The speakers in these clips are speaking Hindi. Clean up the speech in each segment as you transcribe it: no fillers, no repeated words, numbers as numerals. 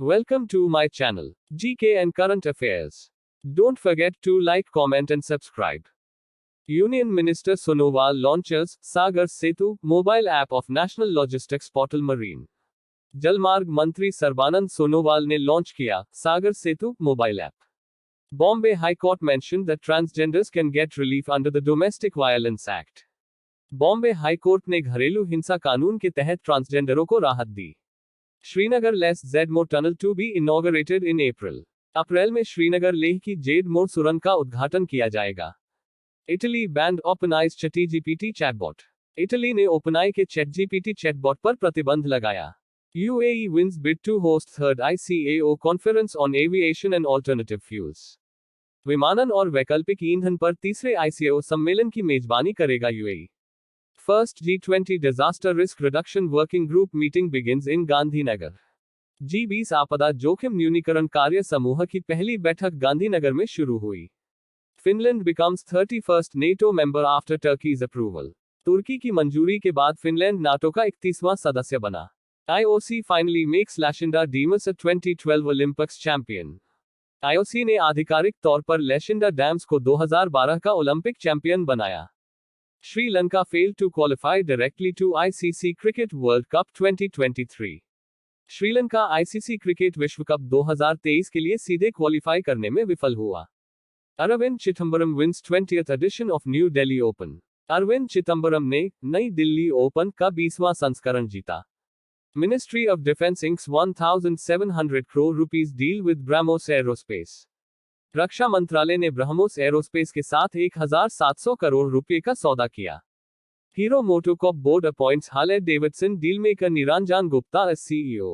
Welcome to my channel, GK and Current Affairs. Don't forget to like, comment, and subscribe. Union Minister Sonowal launches Sagar Setu mobile app of National Logistics Portal Marine. जलमार्ग मंत्री सर्बानंद सोनोवाल ने लॉन्च किया Sagar Setu mobile app. Bombay High Court mentioned that transgenders can get relief under the Domestic Violence Act. Bombay high court ने घरेलू हिंसा कानून के तहत ट्रांसजेंडरों को राहत दी. श्रीनगर लेस जेडमो tunnel to be inaugurated in April में श्रीनगर लेह की जेडमो सुरंग का उद्घाटन किया जाएगा. Italy banned OpenAI's ChatGPT chatbot. Italy ने ओपनआई के चैटजीपीटी चैटबॉट पर प्रतिबंध लगाया. UAE wins bid to host third ICAO conference on aviation and alternative fuels. विमानन और वैकल्पिक ईंधन पर तीसरे ICAO सम्मेलन की मेजबानी करेगा UAE. First G20 Disaster Risk Reduction Working Group meeting begins in Gandhinagar. G20 आपदा जोखिम न्यूनीकरण कार्य समूह की पहली बैठक गांधीनगर में शुरू हुई. Finland becomes 31st NATO member after Turkey's approval. तुर्की की मंजूरी के बाद फिनलैंड नाटो का 31वां सदस्य बना. IOC finally makes Lashinda Demus a 2012 Olympics champion. IOC ने आधिकारिक तौर पर लैशिंडा डैम्स को 2012 का ओलंपिक चैंपियन बनाया. Sri Lanka failed to qualify directly to ICC Cricket World Cup 2023. Sri Lanka ICC cricket विश्व कप 2023 के लिए सीधे क्वालिफाई करने में विफल हुआ. Arvind Chidambaram wins 20th edition of New Delhi Open. Arvind Chidambaram ने नई दिल्ली ओपन का 20वां संस्करण जीता. Ministry of Defense inks 1,700 crore rupees deal with BrahMos Aerospace. रक्षा मंत्रालय ने ब्रह्मोस एरोस्पेस के साथ 1,700 करोड़ रुपए का सौदा किया. Hero MotoCorp board appoints Harley Davidson dealmaker Niranjan Gupta as CEO.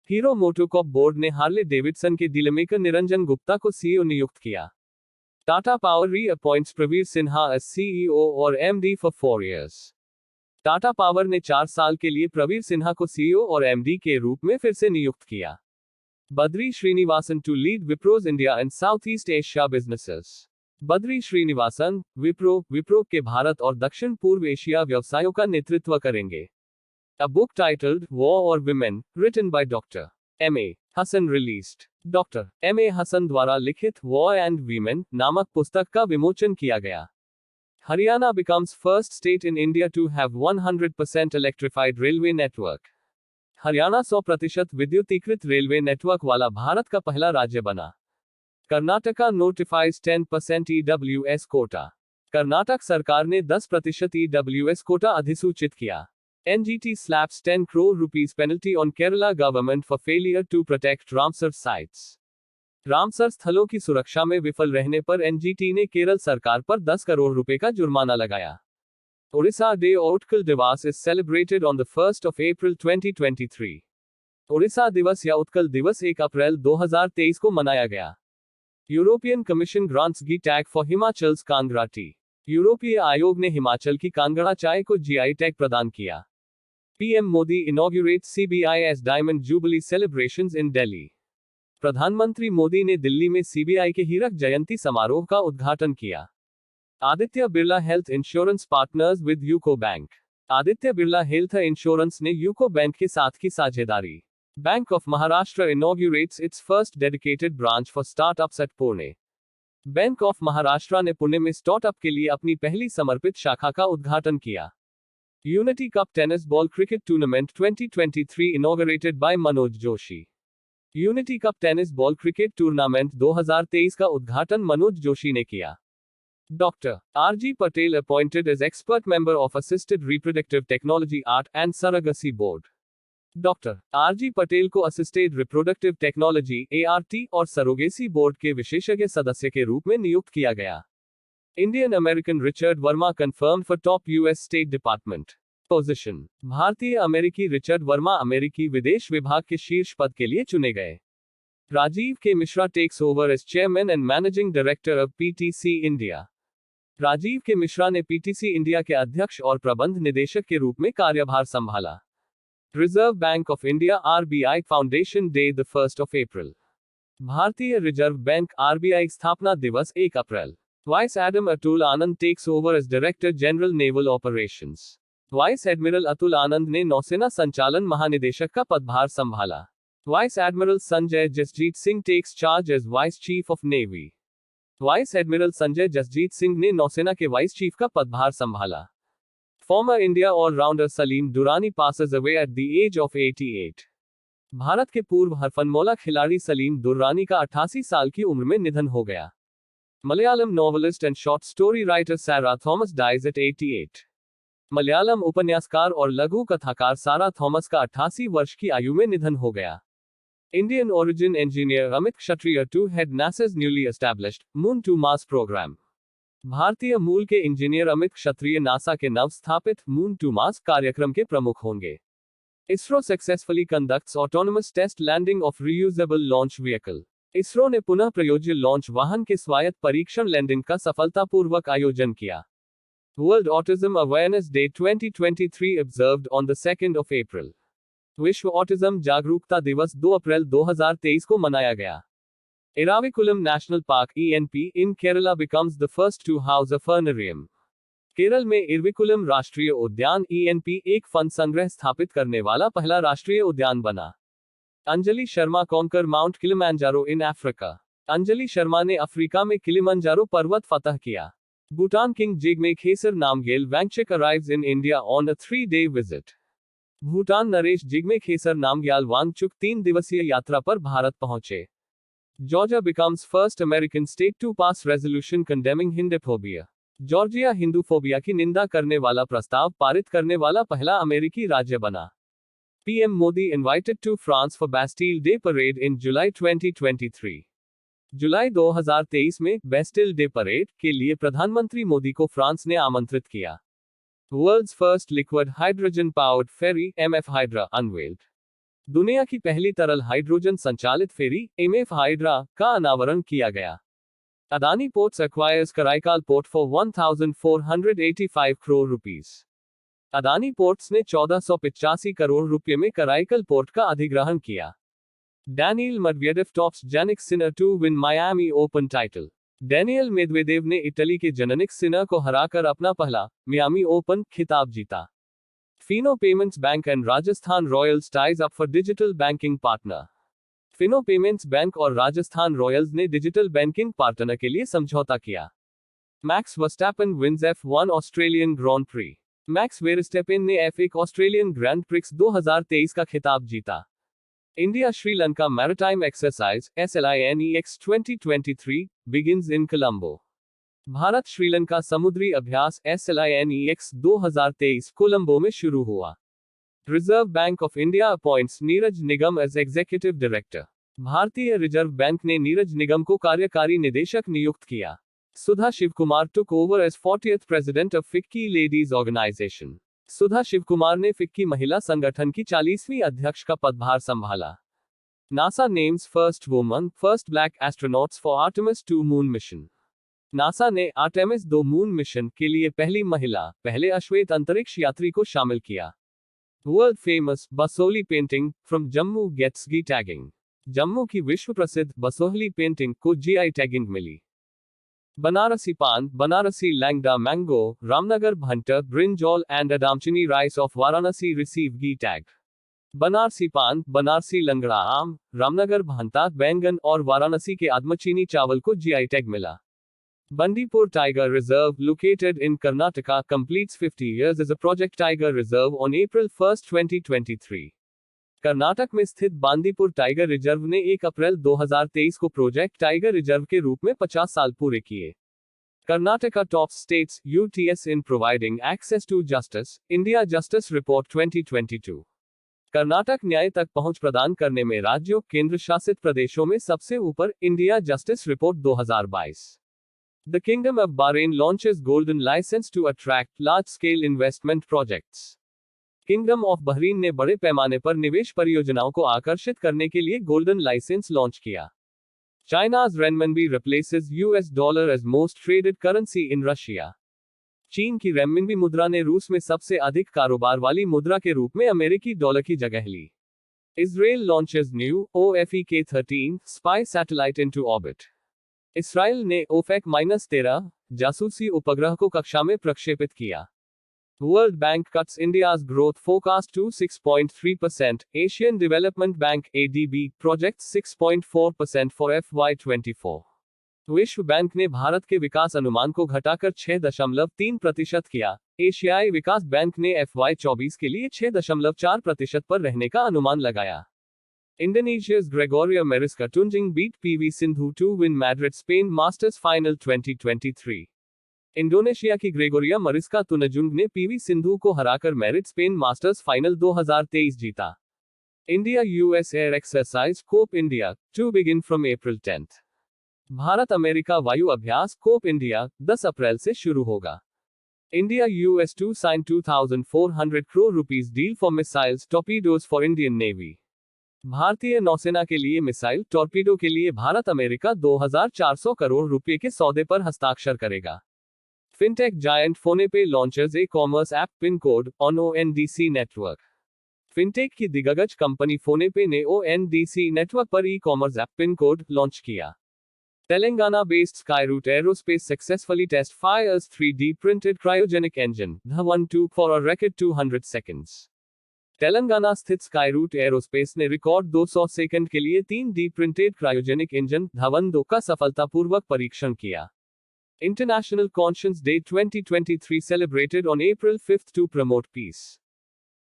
Hero MotoCorp board ने हार्ले डेविडसन के डीलमेकर निरंजन गुप्ता को CEO नियुक्त किया. Tata power reappoints Pravir Sinha as CEO और MD for 4 years. Tata power ने 4 साल के लिए प्रवीर सिन्हा को CEO और MD के रूप में फिर से नियुक्त किया. Badri Srinivasan to lead Wipro's India and South East Asia businesses. Badri Srinivasan Wipro के भारत और दक्षिण पूर्व एशिया व्यवसायों का नेतृत्व करेंगे. अ बुक टाइटल्ड वॉर और women written by doctor M.A. Hasan released. Doctor M.A. Hasan द्वारा लिखित वॉर एंड वीमेन नामक पुस्तक का विमोचन किया गया. Haryana becomes first state in India to have 100% electrified railway network. Haryana 100% विद्युतीकृत रेलवे नेटवर्क वाला भारत का पहला राज्य बना. Karnataka notifies 10% EWS Kota. कर्नाटक सरकार ने 10% EWS कोटा अधिसूचित किया. NGT slaps 10 crore rupees penalty on Kerala government for failure to protect Ramsar sites. Ramsar स्थलों की सुरक्षा में विफल रहने पर NGT ने केरल सरकार पर 10 करोड़ रुपए का जुर्माना लगाया. ओडिशा डे उत्कल दिवस is celebrated on the 1st of April 2023. Odisha दिवस या उत्कल दिवस 1 अप्रैल 2023 को मनाया गया. European commission grants GI tag for हिमाचल्स Kangra T. यूरोपीय आयोग ने हिमाचल की कांगड़ा चाय को GI टैग प्रदान किया. PM Modi inaugurates CBI's diamond jubilee celebrations in Delhi. प्रधानमंत्री मोदी ने दिल्ली में CBI के हीरक जयंती समारोह का उद्घाटन किया. Aditya Birla health insurance partners with UCO bank. Aditya Birla health insurance ने यूको बैंक के साथ की साझेदारी. Bank of Maharashtra inaugurates its first dedicated branch for startups at Pune. Bank of Maharashtra ने पुणे में स्टार्टअप के लिए अपनी पहली समर्पित शाखा का उद्घाटन किया. Unity cup tennis ball cricket tournament 2023 inaugurated by Manoj Joshi. Unity cup tennis ball cricket tournament 2023 का उद्घाटन मनोज जोशी ने किया. Doctor R.G. Patel appointed as expert member of assisted reproductive technology ART and surrogacy board. Doctor R.G. Patel को असिस्टेड रिप्रोडक्टिव टेक्नोलॉजी ART और सरोगेसी बोर्ड के विशेषज्ञ सदस्य के रूप में नियुक्त किया गया. Indian American Richard Verma confirmed for top US state department position. भारतीय अमेरिकी रिचर्ड वर्मा अमेरिकी विदेश विभाग के शीर्ष पद के लिए चुने गए. Rajiv K Mishra takes over as chairman and managing director of PTC India. Rajiv K Mishra ने PTC इंडिया के अध्यक्ष और प्रबंध निदेशक के रूप में कार्यभार संभाला. Reserve bank of India RBI foundation day the 1st of April. भारतीय रिजर्व बैंक RBI स्थापना दिवस 1 अप्रैल. Vice adm Atul Anand takes over as director general naval operations. Vice admiral Atul Anand ने नौसेना संचालन महानिदेशक का पदभार संभाला. Vice Admiral Sanjay Jasjeet Singh takes charge as Vice Chief of Navy. Vice admiral Sanjay Jasjit Singh ने नौसेना के वाइस चीफ का पदभार संभाला। Former India allrounder Salim Durani passes away at the age of 88। Bharat के पूर्व हरफनमौला खिलाड़ी सलीम दुर्रानी का 88 साल की उम्र में निधन हो गया। Malayalam novelist and short story writer सारा थॉमस डाइज एट 88। मलयालम उपन्यासकार और लघु कथाकार सारा थॉमस का 88 वर्ष की आयु में निधन हो गया। Indian origin engineer Amit Kshatriya to head NASA's newly established Moon to Mars program. भारतीय मूल के इंजीनियर अमित क्षत्रिय नासा के नव स्थापित मून टू मार्स कार्यक्रम के प्रमुख होंगे। ISRO successfully conducts autonomous test landing of reusable launch vehicle. ISRO ने पुनः प्रयोज्य लॉन्च वाहन के स्वायत्त परीक्षण लैंडिंग का सफलतापूर्वक आयोजन किया। World autism awareness day 2023 observed on the 2 अप्रैल। विश्व ऑटिज्म जागरूकता दिवस 2 अप्रैल 2023 को मनाया गया। Eravikulam national park (ENP) in Kerala becomes the first to house a furnarium. Kerala में इरविकुलम राष्ट्रीय उद्यान (ENP) एक फन संग्रह स्थापित करने वाला पहला राष्ट्रीय उद्यान बना। Anjali Sharma conquer Mount Kilimanjaro in Africa. Anjali Sharma ने अफ्रीका में किलिमंजारो पर्वत फतह किया। Bhutan king Jigme Khesar Namgyel Wangchuck arrives in India on a 3-day visit. Bhutan नरेश जिग्मे खेसर नामग्याल वांगचुक 3 दिवसीय यात्रा पर भारत पहुंचे। Georgia becomes first American state to pass resolution condemning Hinduphobia. Georgia Hinduphobia की निंदा करने वाला प्रस्ताव पारित करने वाला पहला अमेरिकी राज्य बना। PM Modi invited to France for Bastille Day parade in July 2023. जुलाई 2023 में बेस्टिल डे परेड के लिए प्रधानमंत्री मोदी को फ्रांस ने आमंत्रित किया। World's first liquid hydrogen powered ferry MF Hydra unveiled. दुनिया की पहली तरल हाइड्रोजन संचालित फेरी MF Hydra का अनावरण किया गया। Adani ports acquires Karaikal port for 1485 crore rupees. Adani ports ने 1485 करोड़ रुपये में कराईकल पोर्ट का अधिग्रहण किया। Daniil Medvedev tops Jannik Sinner to win Miami Open title. Daniel Medvedev ने इटली के जननिक सिनर को हराकर अपना पहला मियामी ओपन खिताब जीता। Fino payments bank and Rajasthan Royals ties up for digital banking partner. Fino payments bank और राजस्थान रॉयल्स ने डिजिटल बैंकिंग पार्टनर के लिए समझौता किया। Max Verstappen wins F1 Australian grand prix. Max Verstappen ने F1 ऑस्ट्रेलियन ग्रैंड प्रिक्स 2023 का खिताब जीता। India Sri Lanka Maritime Exercise (SLINEX) 2023 begins in Colombo. Bharat Sri Lanka समुद्री अभ्यास SLINEX 2023 कोलंबो में शुरू हुआ। Reserve bank of India appoints Neeraj Nigam as executive director. भारतीय रिजर्व बैंक ने नीरज निगम को कार्यकारी निदेशक नियुक्त किया। सुधा Shivkumar took over as 40th president of FICCI Ladies Organization. सुधा शिवकुमार ने फिक्की महिला संगठन की 40वीं अध्यक्ष का पदभार संभाला। NASA names first woman first black astronauts for Artemis 2 moon mission. NASA ने आर्टेमिस 2 मून मिशन के लिए पहली महिला पहले अश्वेत अंतरिक्ष यात्री को शामिल किया। World famous Basohli painting from Jammu gets GI tagging. Jammu की विश्व प्रसिद्ध बसोहली पेंटिंग को GI टैगिंग मिली। Banarasi paan, Banarasi Langda mango, Ramnagar bhantar, brinjal and Adamchini rice of Varanasi receive GI tag. Banarasi paan, Banarasi लंगड़ा आम, रामनगर भंता बैंगन और वाराणसी के आदमचीनी चावल को GI टैग मिला। Bandipur tiger reserve located in Karnataka completes 50 years as a Project Tiger Reserve on April 1, 2023. Karnataka में स्थित बांदीपुर टाइगर रिजर्व ने 1 अप्रैल 2023 को प्रोजेक्ट टाइगर रिजर्व के रूप में 50 साल पूरे किए। Karnataka top states UTS in providing access to justice, India justice report 2022। Karnataka न्याय तक पहुंच प्रदान करने में राज्यों केंद्र शासित प्रदेशों में सबसे ऊपर, India justice report 2022। The Kingdom of Bahrain launches golden license to attract large-scale investment projects. Kingdom of Bahrain ने बड़े पैमाने पर निवेश परियोजनाओं को आकर्षित करने के लिए गोल्डन लाइसेंस लॉन्च किया। China's renminbi replaces US dollar as most traded currency in Russia. Cheen की रेनमिनबी मुद्रा ने रूस में सबसे अधिक कारोबार वाली मुद्रा के रूप में अमेरिकी डॉलर की जगह ली। Israel launches new OFEK-13 spy satellite into orbit. Israel ने OFEK-13 जासूसी उपग्रह को कक्षा में प्रक्षेपित किया। World Bank cuts India's growth forecast to 6.3%. Asian Development Bank (ADB) projects 6.4% for FY24. विश्व बैंक ने भारत के विकास अनुमान को घटाकर 6.3% किया। एशियाई विकास बैंक ने FY24 के लिए 6.4% पर रहने का अनुमान लगाया। Indonesia's Gregoria Mariska Tunjung beat PV Sindhu to win Madrid Spain Masters Final 2023. Indonesia की ग्रेगोरिया मरिस्का तुनजुंग ने पीवी सिंधु को हराकर मैरिड स्पेन मास्टर्स फाइनल 2023 जीता। India US air exercise Cope India to begin from April 10। Bharat America वायु अभ्यास कोप इंडिया 10 अप्रैल से शुरू होगा। India US to sign 2400 crore rupees deal for missiles torpedoes for Indian navy. भारतीय नौसेना के लिए मिसाइल टॉर्पीडो के लिए भारत अमेरिका 2400 करोड़ रुपए के सौदे पर हस्ताक्षर करेगा। Fintech giant PhonePe launches e-commerce app PinCode on ONDC network. Fintech की दिग्गज कंपनी PhonePe ने ONDC नेटवर्क पर ई-कॉमर्स ऐप PinCode लॉन्च किया। Telangana based Skyroot Aerospace successfully test fires 3D printed cryogenic engine Dhawan-2 for a record 200 seconds. Telangana स्थित स्काईरूट एरोस्पेस ने रिकॉर्ड 200 सेकंड के लिए 3D प्रिंटेड क्रायोजेनिक इंजन धवन-2 का सफलतापूर्वक परीक्षण किया। International Conscience Day 2023 celebrated on April 5 to promote peace.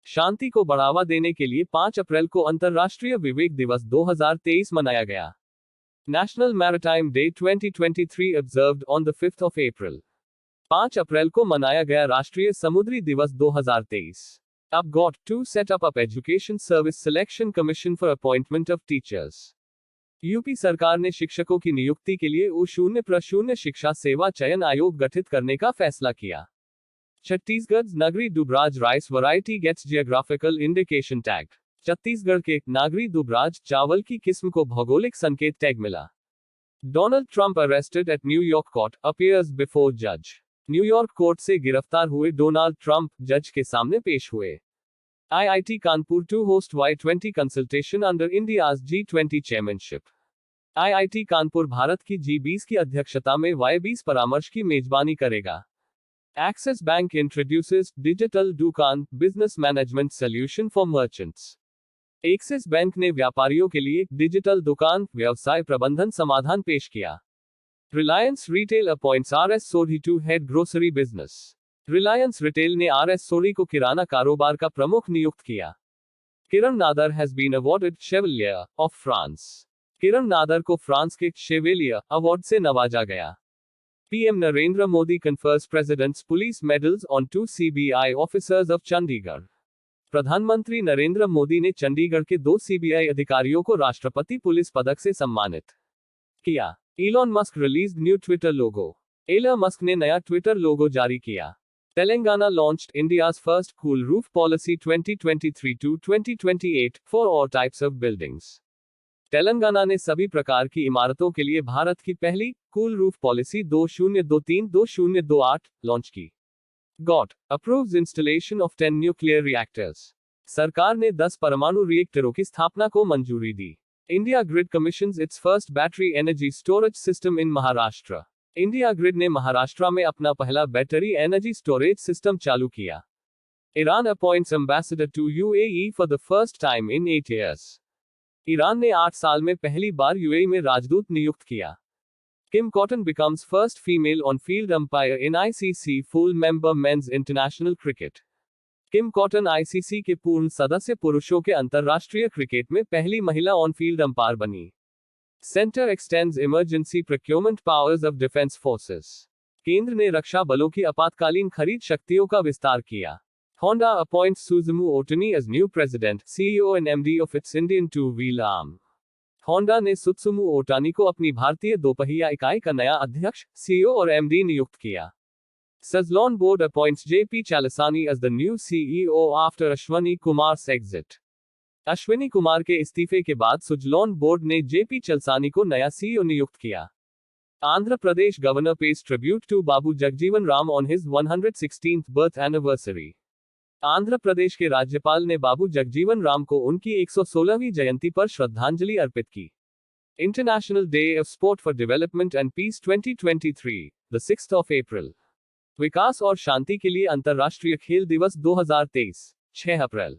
शांति को बढ़ावा देने के लिए 5 अप्रैल को अंतर्राष्ट्रीय विवेक दिवस 2023 मनाया गया। National Maritime Day 2023 observed on the 5th of April. 5 अप्रैल को मनाया गया राष्ट्रीय समुद्री दिवस 2023. Up got to set up Education Service Selection Commission for appointment of teachers. UP सरकार ने शिक्षकों की नियुक्ति के लिए U0 शिक्षा सेवा चयन आयोग गठित करने का फैसला किया। Chhattisgarh Nagri Dubraj rice variety gets geographical indication tag. Chhattisgarh के नागरी दुबराज चावल की किस्म को भौगोलिक संकेत टैग मिला। Donald Trump arrested eight New York court appears before जज। न्यूयॉर्क कोर्ट से गिरफ्तार हुए डोनाल्ड ट्रंप जज के सामने पेश हुए। IIT Kanpur to host Y20 consultation under India's G20 chairmanship. IIT Kanpur Bharat की G20 की अध्यक्षता में Y20 परामर्श की मेजबानी करेगा। Axis Bank introduces digital दुकान business management solution for merchants. Axis bank ने व्यापारियों के लिए डिजिटल दुकान व्यवसाय प्रबंधन समाधान पेश किया। Reliance Retail appoints RS Sodhi to head grocery business. Reliance retail ने RS सोडी को किराना कारोबार का प्रमुख नियुक्त किया। Kiran Nadar has been awarded Chevalier of France. Kiran Nadar को फ्रांस के शेवेलियर अवार्ड से नवाजा गया। PM Narendra Modi confers President's police medals on 2 CBI officers of Chandigarh. प्रधानमंत्री नरेंद्र मोदी ने चंडीगढ़ के 2 CBI अधिकारियों को राष्ट्रपति पुलिस पदक से सम्मानित किया। Elon Musk released new Twitter logo. Elon Musk ने नया ट्विटर लोगो जारी किया। Telangana launched India's first cool roof policy 2023 to 2028 for all types of buildings. Telangana ने सभी प्रकार की इमारतों के लिए भारत की पहली कूल रूफ पॉलिसी 2023-2028 लॉन्च की। Got approves installation of 10 nuclear reactors. सरकार ने 10 परमाणु रिएक्टरों की स्थापना को मंजूरी दी। India Grid commissions its first battery energy storage system in Maharashtra. India grid ने महाराष्ट्र में अपना पहला बैटरी एनर्जी स्टोरेज सिस्टम चालू किया। Iran appoints ambassador to UAE for the first time in 8 years. Iran ने 8 साल में पहली बार यूएई में राजदूत नियुक्त किया। Kim Cotton becomes first female on field umpire in ICC full member men's international cricket. Kim Cotton ICC के पूर्ण सदस्य पुरुषों के अंतर्राष्ट्रीय क्रिकेट में पहली महिला ऑन फील्ड अंपायर बनी। Center extends emergency procurement powers of defense forces. केंद्र ने रक्षा बलों की आपातकालीन खरीद शक्तियों का विस्तार किया। Honda appoints Suzumu Otani as new president, CEO and MD of its Indian two-wheeler arm. Honda ने सुत्सुमु ओटानी को अपनी भारतीय दोपहिया इकाई का नया अध्यक्ष, CEO और MD नियुक्त किया। Suzlon board appoints JP Chalasani as the new CEO after Ashwani Kumar's exit. Ashwini Kumar के इस्तीफे के बाद सुजलॉन बोर्ड ने जेपी चलसानी को नया सीईओ नियुक्त किया। Andhra Pradesh governor pays tribute to Babu Jagjivan Ram on his 116th birth anniversary. Andhra Pradesh के राज्यपाल ने बाबू जगजीवन राम को उनकी 116वीं जयंती पर श्रद्धांजलि अर्पित की। International day of sport for development and peace 2023, the 6th of April। विकास और शांति के लिए अंतर्राष्ट्रीय खेल दिवस 2023, 6 अप्रैल।